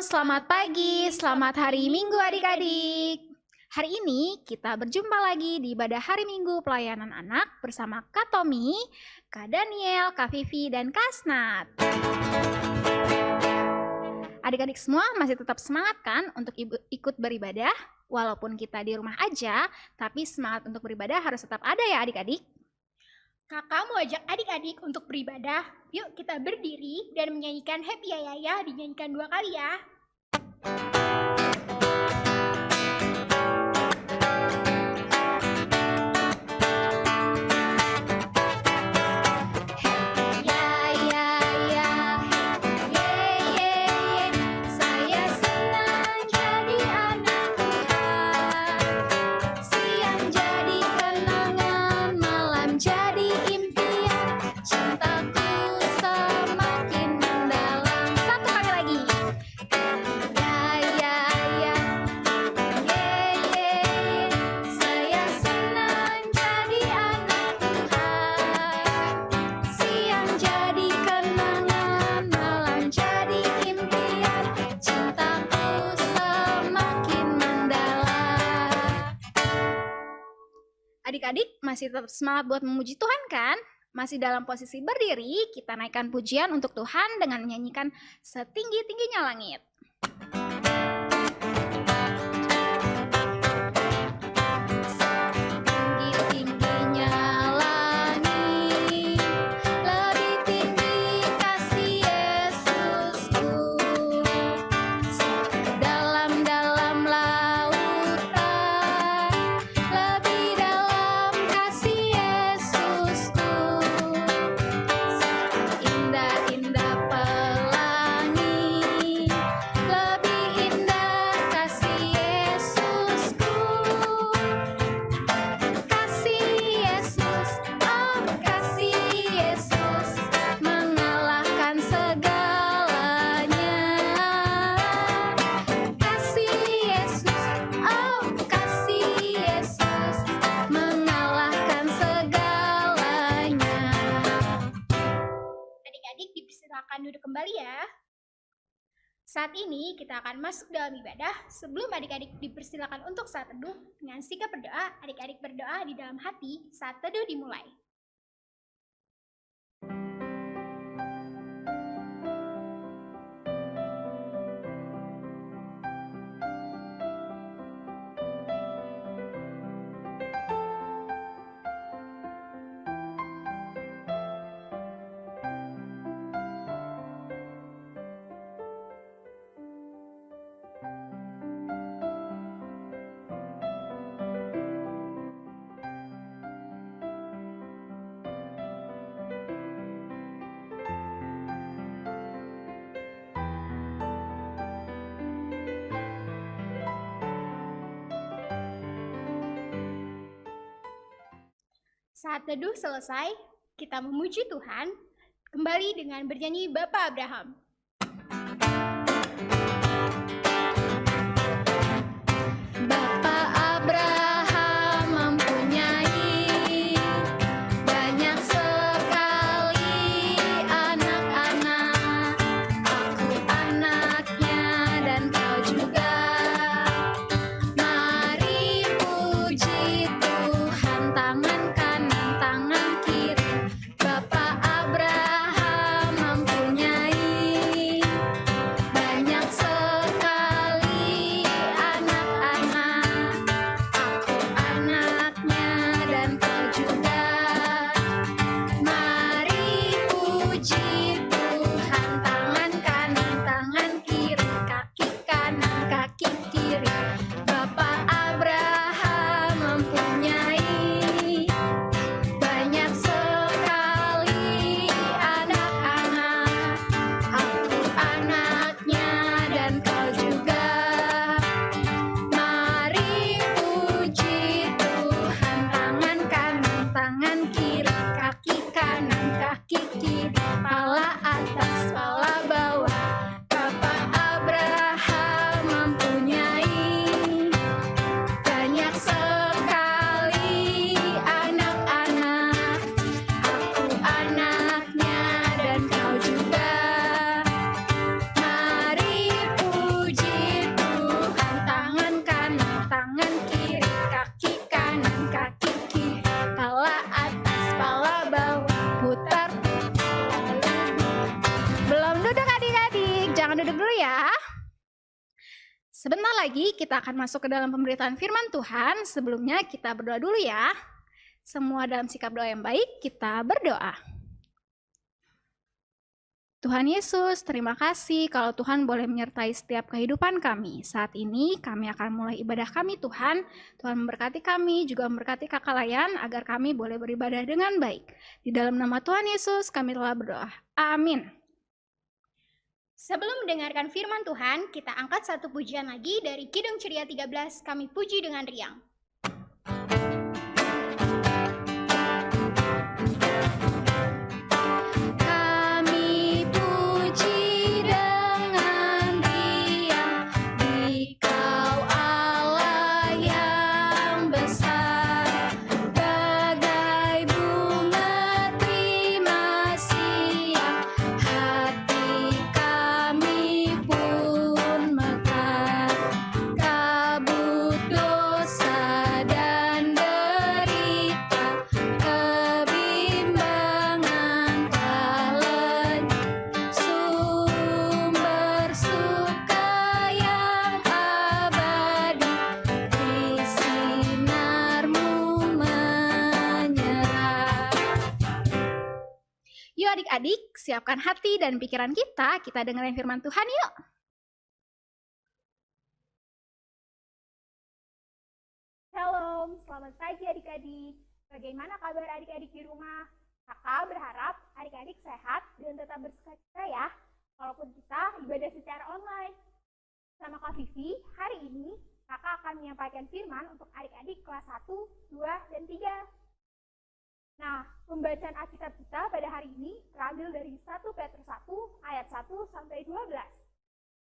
selamat pagi, selamat hari Minggu adik-adik. Hari ini kita berjumpa lagi di ibadah hari Minggu pelayanan anak bersama Kak Tommy, Kak Daniel, Kak Vivi, dan Kak Asnat. Adik-adik semua masih tetap semangat kan untuk ikut beribadah? Walaupun kita di rumah aja, tapi semangat untuk beribadah harus tetap ada ya adik-adik. Kakak mau ajak adik-adik untuk beribadah. Yuk kita berdiri dan menyanyikan Happy Ya Ya Ya, dinyanyikan 2 kali ya. Adik-adik masih tetap semangat buat memuji Tuhan kan? Masih dalam posisi berdiri, kita naikkan pujian untuk Tuhan dengan menyanyikan Setinggi-tingginya Langit. Duduk kembali ya. Saat ini kita akan masuk dalam ibadah. Sebelum adik-adik dipersilakan untuk saat teduh, dengan sikap berdoa, adik-adik berdoa di dalam hati saat teduh dimulai. Saat teduh selesai, kita memuji Tuhan, kembali dengan bernyanyi Bapa Abraham. hadir dulu ya. Sebentar lagi kita akan masuk ke dalam pemberitaan firman Tuhan. Sebelumnya kita berdoa dulu ya. Semua dalam sikap doa yang baik, kita berdoa. Tuhan Yesus, terima kasih kalau Tuhan boleh menyertai setiap kehidupan kami. Saat ini kami akan mulai ibadah kami Tuhan. Tuhan memberkati kami, juga memberkati kakak layan agar kami boleh beribadah dengan baik. Di dalam nama Tuhan Yesus kami telah berdoa. Amin. Sebelum mendengarkan firman Tuhan, kita angkat satu pujian lagi dari Kidung Ceria 13, kami puji dengan riang. Adik-adik, siapkan hati dan pikiran kita dengerin firman Tuhan yuk. Shalom, selamat pagi adik-adik. Bagaimana kabar adik-adik di rumah? Kakak berharap adik-adik sehat dan tetap bersukacita ya, walaupun kita ibadah secara online. Sama Kak Vivi, hari ini kakak akan menyampaikan firman untuk adik-adik kelas 1, 2, dan 3. Nah, pembacaan Alkitab kita pada hari ini terambil dari 1 Petrus 1 ayat 1 sampai 12.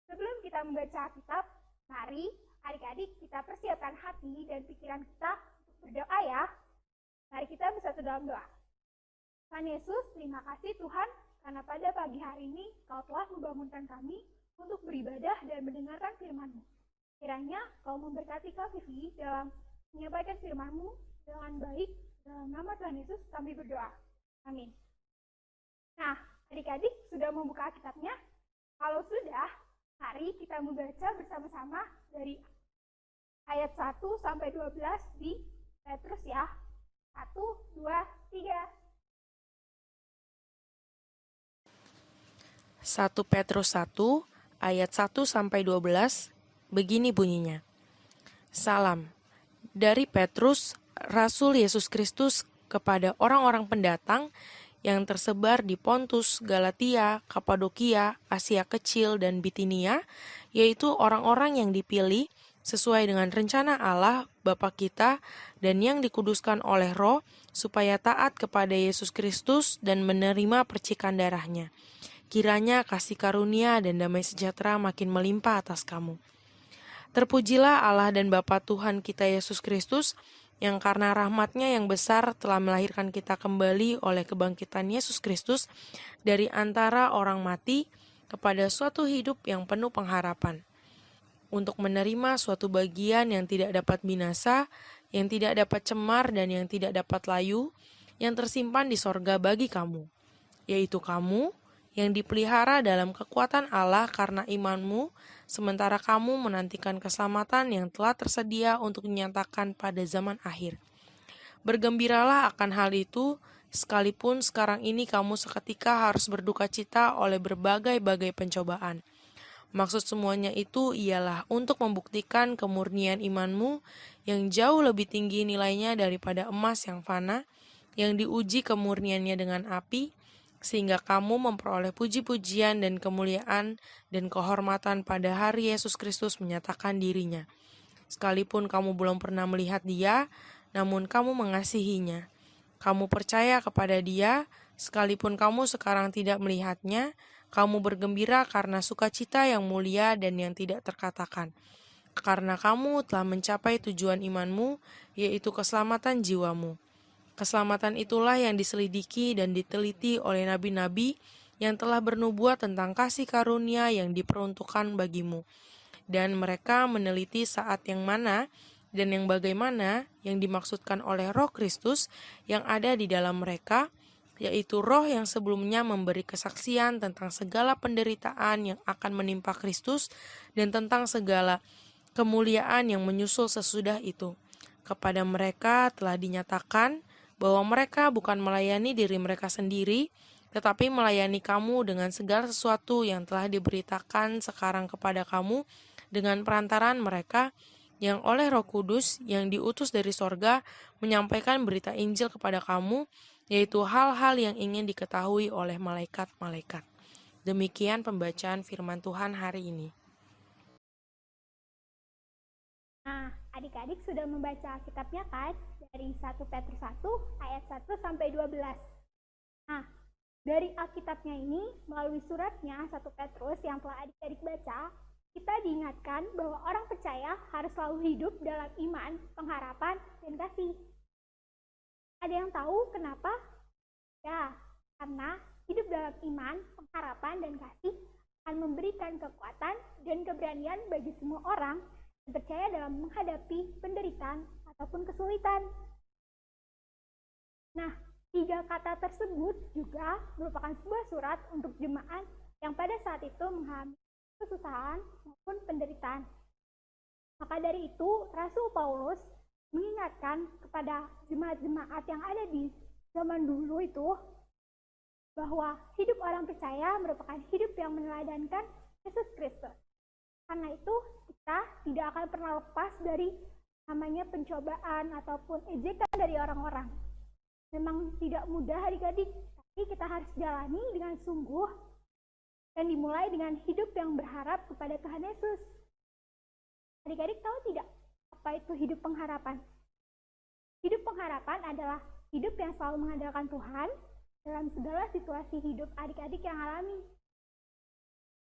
Sebelum kita membaca Alkitab, mari adik-adik kita persiapkan hati dan pikiran kita untuk berdoa ya. Mari kita bersatu dalam doa. Tuhan Yesus, terima kasih Tuhan karena pada pagi hari ini Kau telah membangunkan kami untuk beribadah dan mendengarkan firman-Mu. Kiranya Kau memberkati Kak Vivi dalam menyampaikan firman-Mu dengan baik. Dalam nama Tuhan Yesus kami berdoa. Amin. Nah, adik-adik sudah membuka Alkitabnya? Kalau sudah, mari kita membaca bersama-sama dari ayat 1 sampai 12 di Petrus ya. 1, 2, 3. 1 Petrus 1 ayat 1 sampai 12 begini bunyinya. Salam dari Petrus, Rasul Yesus Kristus, kepada orang-orang pendatang yang tersebar di Pontus, Galatia, Kapadokia, Asia Kecil, dan Bitinia, yaitu orang-orang yang dipilih sesuai dengan rencana Allah Bapa kita dan yang dikuduskan oleh Roh supaya taat kepada Yesus Kristus dan menerima percikan darahnya. Kiranya kasih karunia dan damai sejahtera makin melimpah atas kamu. Terpujilah Allah dan Bapa Tuhan kita Yesus Kristus, yang karena rahmat-Nya yang besar telah melahirkan kita kembali oleh kebangkitan Yesus Kristus dari antara orang mati kepada suatu hidup yang penuh pengharapan, untuk menerima suatu bagian yang tidak dapat binasa, yang tidak dapat cemar dan yang tidak dapat layu, yang tersimpan di sorga bagi kamu, yaitu kamu yang dipelihara dalam kekuatan Allah karena imanmu, sementara kamu menantikan keselamatan yang telah tersedia untuk dinyatakan pada zaman akhir. Bergembiralah akan hal itu, sekalipun sekarang ini kamu seketika harus berduka cita oleh berbagai-bagai pencobaan. Maksud semuanya itu ialah untuk membuktikan kemurnian imanmu yang jauh lebih tinggi nilainya daripada emas yang fana, yang diuji kemurniannya dengan api, sehingga kamu memperoleh puji-pujian dan kemuliaan dan kehormatan pada hari Yesus Kristus menyatakan dirinya. Sekalipun kamu belum pernah melihat Dia, namun kamu mengasihinya. Kamu percaya kepada Dia, sekalipun kamu sekarang tidak melihatnya, kamu bergembira karena sukacita yang mulia dan yang tidak terkatakan. Karena kamu telah mencapai tujuan imanmu, yaitu keselamatan jiwamu. Keselamatan itulah yang diselidiki dan diteliti oleh nabi-nabi yang telah bernubuat tentang kasih karunia yang diperuntukkan bagimu. Dan mereka meneliti saat yang mana dan yang bagaimana yang dimaksudkan oleh Roh Kristus yang ada di dalam mereka, yaitu Roh yang sebelumnya memberi kesaksian tentang segala penderitaan yang akan menimpa Kristus dan tentang segala kemuliaan yang menyusul sesudah itu. Kepada mereka telah dinyatakan bahwa mereka bukan melayani diri mereka sendiri, tetapi melayani kamu dengan segala sesuatu yang telah diberitakan sekarang kepada kamu dengan perantaraan mereka, yang oleh Roh Kudus yang diutus dari sorga menyampaikan berita Injil kepada kamu, yaitu hal-hal yang ingin diketahui oleh malaikat-malaikat. Demikian pembacaan firman Tuhan hari ini. Nah, adik-adik sudah membaca kitabnya kan? Dari 1 Petrus 1 ayat 1 sampai 12. Nah, dari Alkitabnya ini, melalui suratnya 1 Petrus yang telah adik-adik baca, kita diingatkan bahwa orang percaya harus selalu hidup dalam iman, pengharapan, dan kasih. Ada yang tahu kenapa? Ya, karena hidup dalam iman, pengharapan, dan kasih akan memberikan kekuatan dan keberanian bagi semua orang yang percaya dalam menghadapi penderitaan ataupun kesulitan. Nah, 3 kata tersebut juga merupakan sebuah surat untuk jemaat yang pada saat itu mengalami kesusahan maupun penderitaan. Maka dari itu, Rasul Paulus mengingatkan kepada jemaat-jemaat yang ada di zaman dulu itu bahwa hidup orang percaya merupakan hidup yang meneladankan Yesus Kristus. Karena itu, kita tidak akan pernah lepas dari namanya pencobaan ataupun ejekan dari orang-orang. Memang tidak mudah adik-adik, tapi kita harus jalani dengan sungguh dan dimulai dengan hidup yang berharap kepada Tuhan Yesus. Adik-adik tahu tidak apa itu hidup pengharapan? Hidup pengharapan adalah hidup yang selalu mengandalkan Tuhan dalam segala situasi hidup adik-adik yang alami.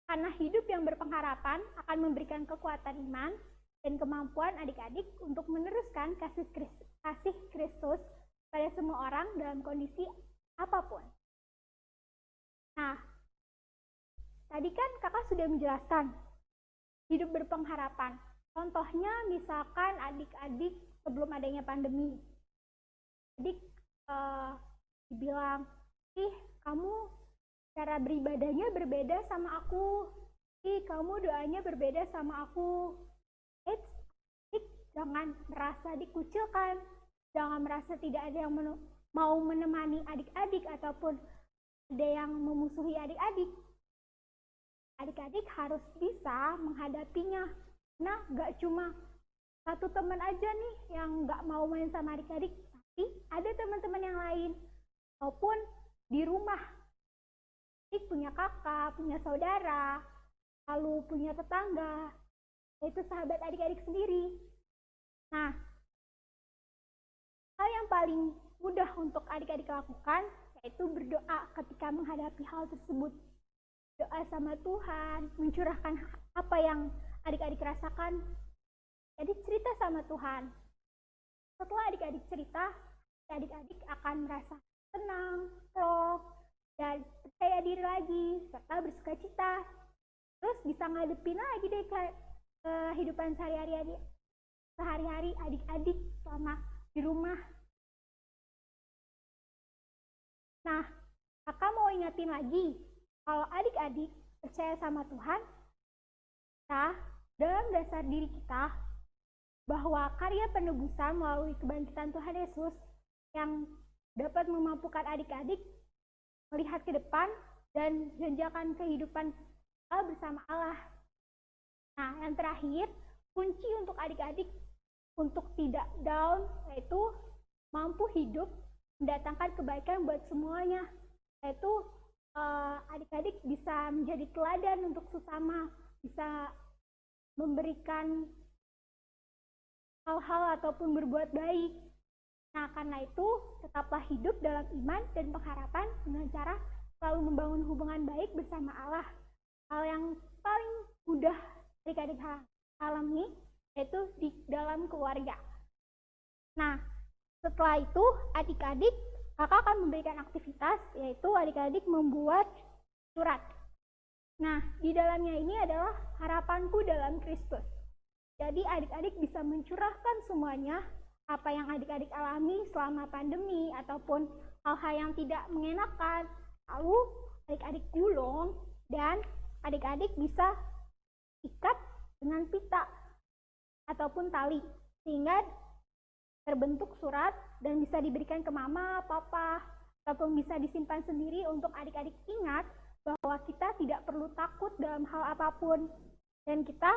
Karena hidup yang berpengharapan akan memberikan kekuatan iman dan kemampuan adik-adik untuk meneruskan kasih Kristus pada semua orang dalam kondisi apapun. Nah, tadi kan kakak sudah menjelaskan hidup berpengharapan. Contohnya misalkan adik-adik sebelum adanya pandemi. Adik dibilang, kamu cara beribadahnya berbeda sama aku. Kamu doanya berbeda sama aku. Adik jangan merasa dikucilkan. Jangan merasa tidak ada yang mau menemani adik-adik ataupun ada yang memusuhi adik-adik. Adik-adik harus bisa menghadapinya. Nah, gak cuma satu teman aja nih yang gak mau main sama adik-adik, tapi ada teman-teman yang lain. Maupun di rumah, adik punya kakak, punya saudara, lalu punya tetangga, yaitu sahabat adik-adik sendiri. Nah, hal yang paling mudah untuk adik-adik lakukan yaitu berdoa ketika menghadapi hal tersebut. Doa sama Tuhan, mencurahkan apa yang adik-adik rasakan. Jadi cerita sama Tuhan. Setelah adik-adik cerita, adik-adik akan merasa tenang, plong, dan percaya diri lagi, serta bersuka cita. Terus bisa ngadepin lagi deh kehidupan sehari-hari adik-adik selama di rumah. Nah, kakak mau ingatin lagi, kalau adik-adik percaya sama Tuhan, kita dalam dasar diri kita bahwa karya penebusan melalui kebangkitan Tuhan Yesus yang dapat memampukan adik-adik melihat ke depan dan menjalankan kehidupan bersama Allah. Nah, yang terakhir, kunci untuk adik-adik untuk tidak down yaitu mampu hidup mendatangkan kebaikan buat semuanya, yaitu adik-adik bisa menjadi teladan untuk sesama, bisa memberikan hal-hal ataupun berbuat baik. Nah, karena itu tetaplah hidup dalam iman dan pengharapan dengan cara selalu membangun hubungan baik bersama Allah. Hal yang paling mudah adik-adik alami yaitu di dalam keluarga. Nah, setelah itu adik-adik kakak akan memberikan aktivitas yaitu adik-adik membuat surat. Nah, di dalamnya ini adalah harapanku dalam Kristus. Jadi adik-adik bisa mencurahkan semuanya apa yang adik-adik alami selama pandemi ataupun hal-hal yang tidak mengenakan. Lalu adik-adik gulung dan adik-adik bisa ikat dengan pita ataupun tali sehingga terbentuk surat dan bisa diberikan ke mama, papa, ataupun bisa disimpan sendiri untuk adik-adik ingat bahwa kita tidak perlu takut dalam hal apapun dan kita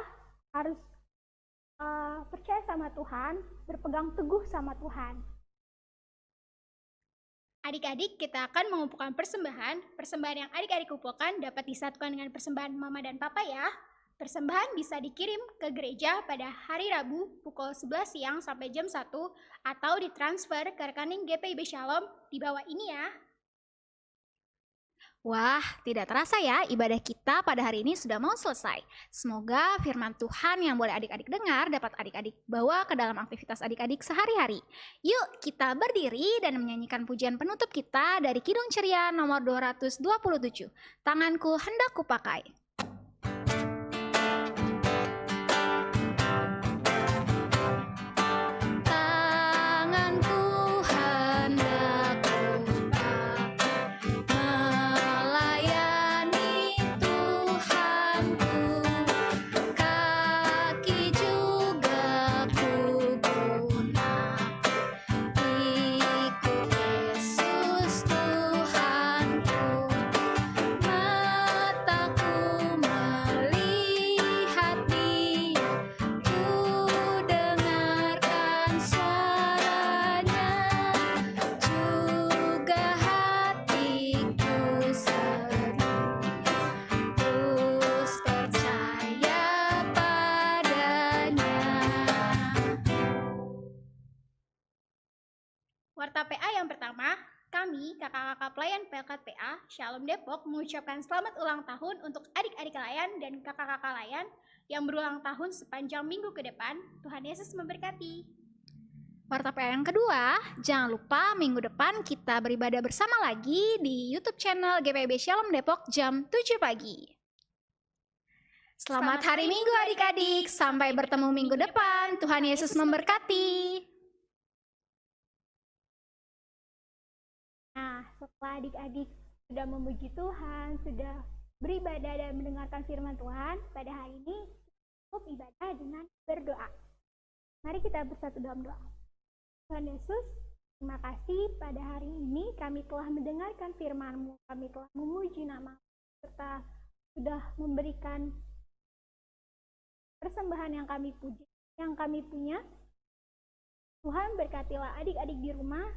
harus percaya sama Tuhan, berpegang teguh sama Tuhan. Adik-adik, kita akan mengumpulkan persembahan. Persembahan yang adik-adik kumpulkan dapat disatukan dengan persembahan mama dan papa ya. Persembahan bisa dikirim ke gereja pada hari Rabu pukul 11 siang sampai jam 1 atau ditransfer ke rekening GPIB Shalom di bawah ini ya. Wah, tidak terasa ya ibadah kita pada hari ini sudah mau selesai. Semoga firman Tuhan yang boleh adik-adik dengar dapat adik-adik bawa ke dalam aktivitas adik-adik sehari-hari. Yuk kita berdiri dan menyanyikan pujian penutup kita dari Kidung Ceria nomor 227. Tanganku hendak kupakai. Warta PA yang pertama, kami, kakak-kakak pelayan Pelkat PA, Shalom Depok, mengucapkan selamat ulang tahun untuk adik-adik layan dan kakak-kakak layan yang berulang tahun sepanjang minggu ke depan. Tuhan Yesus memberkati. Warta PA yang kedua, jangan lupa minggu depan kita beribadah bersama lagi di YouTube channel GPIB Shalom Depok jam 7 pagi. Selamat hari Minggu adik-adik, sampai bertemu minggu depan. Tuhan Yesus memberkati. Nah, setelah adik-adik sudah memuji Tuhan, sudah beribadah dan mendengarkan firman Tuhan, pada hari ini cukup ibadah dengan berdoa. Mari kita bersatu dalam doa. Tuhan Yesus, terima kasih pada hari ini kami telah mendengarkan firman-Mu, kami telah memuji nama, serta sudah memberikan persembahan yang kami puji, yang kami punya. Tuhan berkatilah adik-adik di rumah,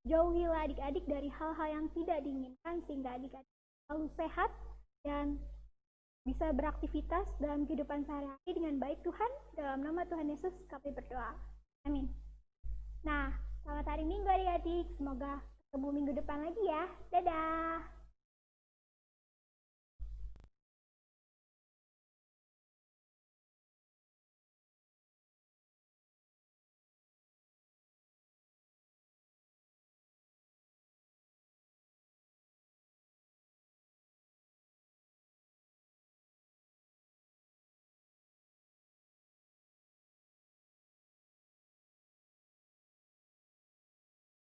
jauhilah adik-adik dari hal-hal yang tidak diinginkan sehingga adik-adik selalu sehat dan bisa beraktivitas dalam kehidupan sehari-hari dengan baik Tuhan. Dalam nama Tuhan Yesus kami berdoa. Amin. Nah, selamat hari Minggu adik-adik. Semoga ketemu minggu depan lagi ya. Dadah.